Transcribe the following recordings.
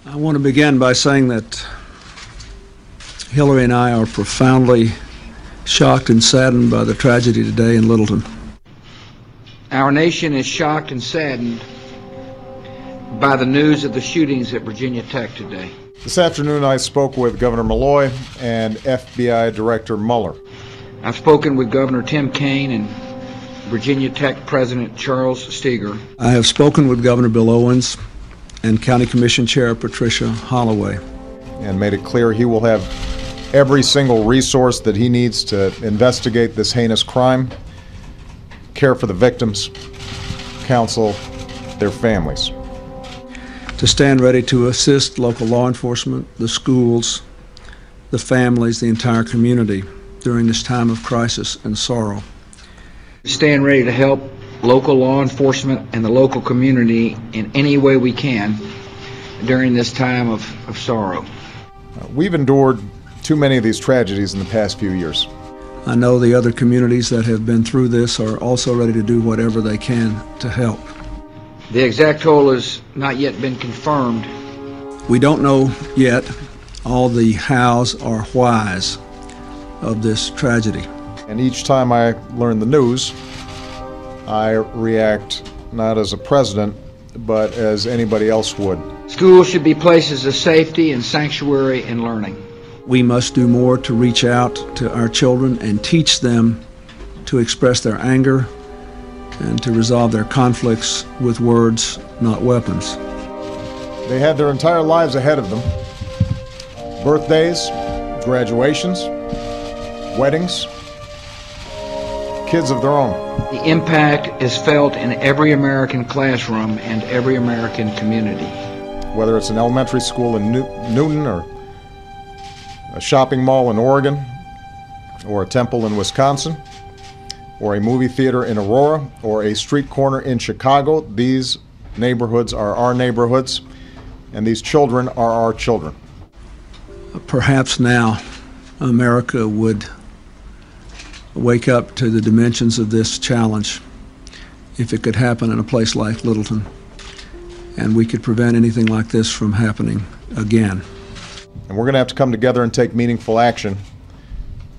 I want to begin by saying that Hillary and I are profoundly shocked and saddened by the tragedy today in Littleton. Our nation is shocked and saddened by the news of the shootings at Virginia Tech today. This afternoon I spoke with Governor Malloy and FBI Director Mueller. I've spoken with Governor Tim Kaine and Virginia Tech President Charles Steger. I have spoken with Governor Bill Owens and County Commission Chair Patricia Holloway. And made it clear he will have every single resource that he needs to investigate this heinous crime, care for the victims, counsel their families. To stand ready to assist local law enforcement, the schools, the families, the entire community during this time of crisis and sorrow. Stand ready to help local law enforcement and the local community in any way we can during this time of sorrow. We've endured too many of these tragedies in the past few years. I know the other communities that have been through this are also ready to do whatever they can to help. The exact toll has not yet been confirmed. We don't know yet all the hows or whys of this tragedy. And each time I learn the news, I react not as a president, but as anybody else would. Schools should be places of safety and sanctuary and learning. We must do more to reach out to our children and teach them to express their anger and to resolve their conflicts with words, not weapons. They had their entire lives ahead of them. Birthdays, graduations, weddings, kids of their own. The impact is felt in every American classroom and every American community. Whether it's an elementary school in Newton or a shopping mall in Oregon or a temple in Wisconsin or a movie theater in Aurora or a street corner in Chicago, these neighborhoods are our neighborhoods and these children are our children. Perhaps now America would wake up to the dimensions of this challenge if it could happen in a place like Littleton, and we could prevent anything like this from happening again. And we're going to have to come together and take meaningful action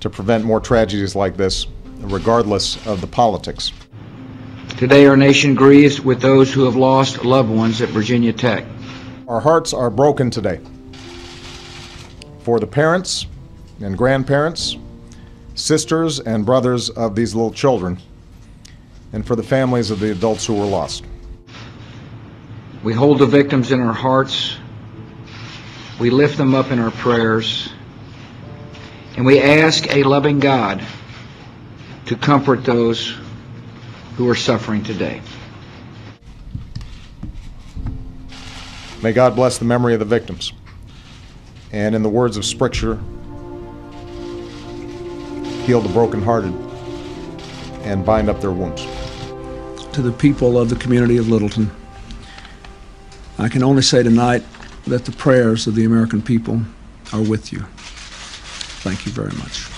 to prevent more tragedies like this, regardless of the politics. Today our nation grieves with those who have lost loved ones at Virginia Tech. Our hearts are broken today for the parents and grandparents, sisters and brothers of these little children, and for the families of the adults who were lost. We hold the victims in our hearts, we lift them up in our prayers, and we ask a loving God to comfort those who are suffering today. May God bless the memory of the victims, and in the words of Scripture, heal the brokenhearted and bind up their wounds. To the people of the community of Littleton, I can only say tonight that the prayers of the American people are with you. Thank you very much.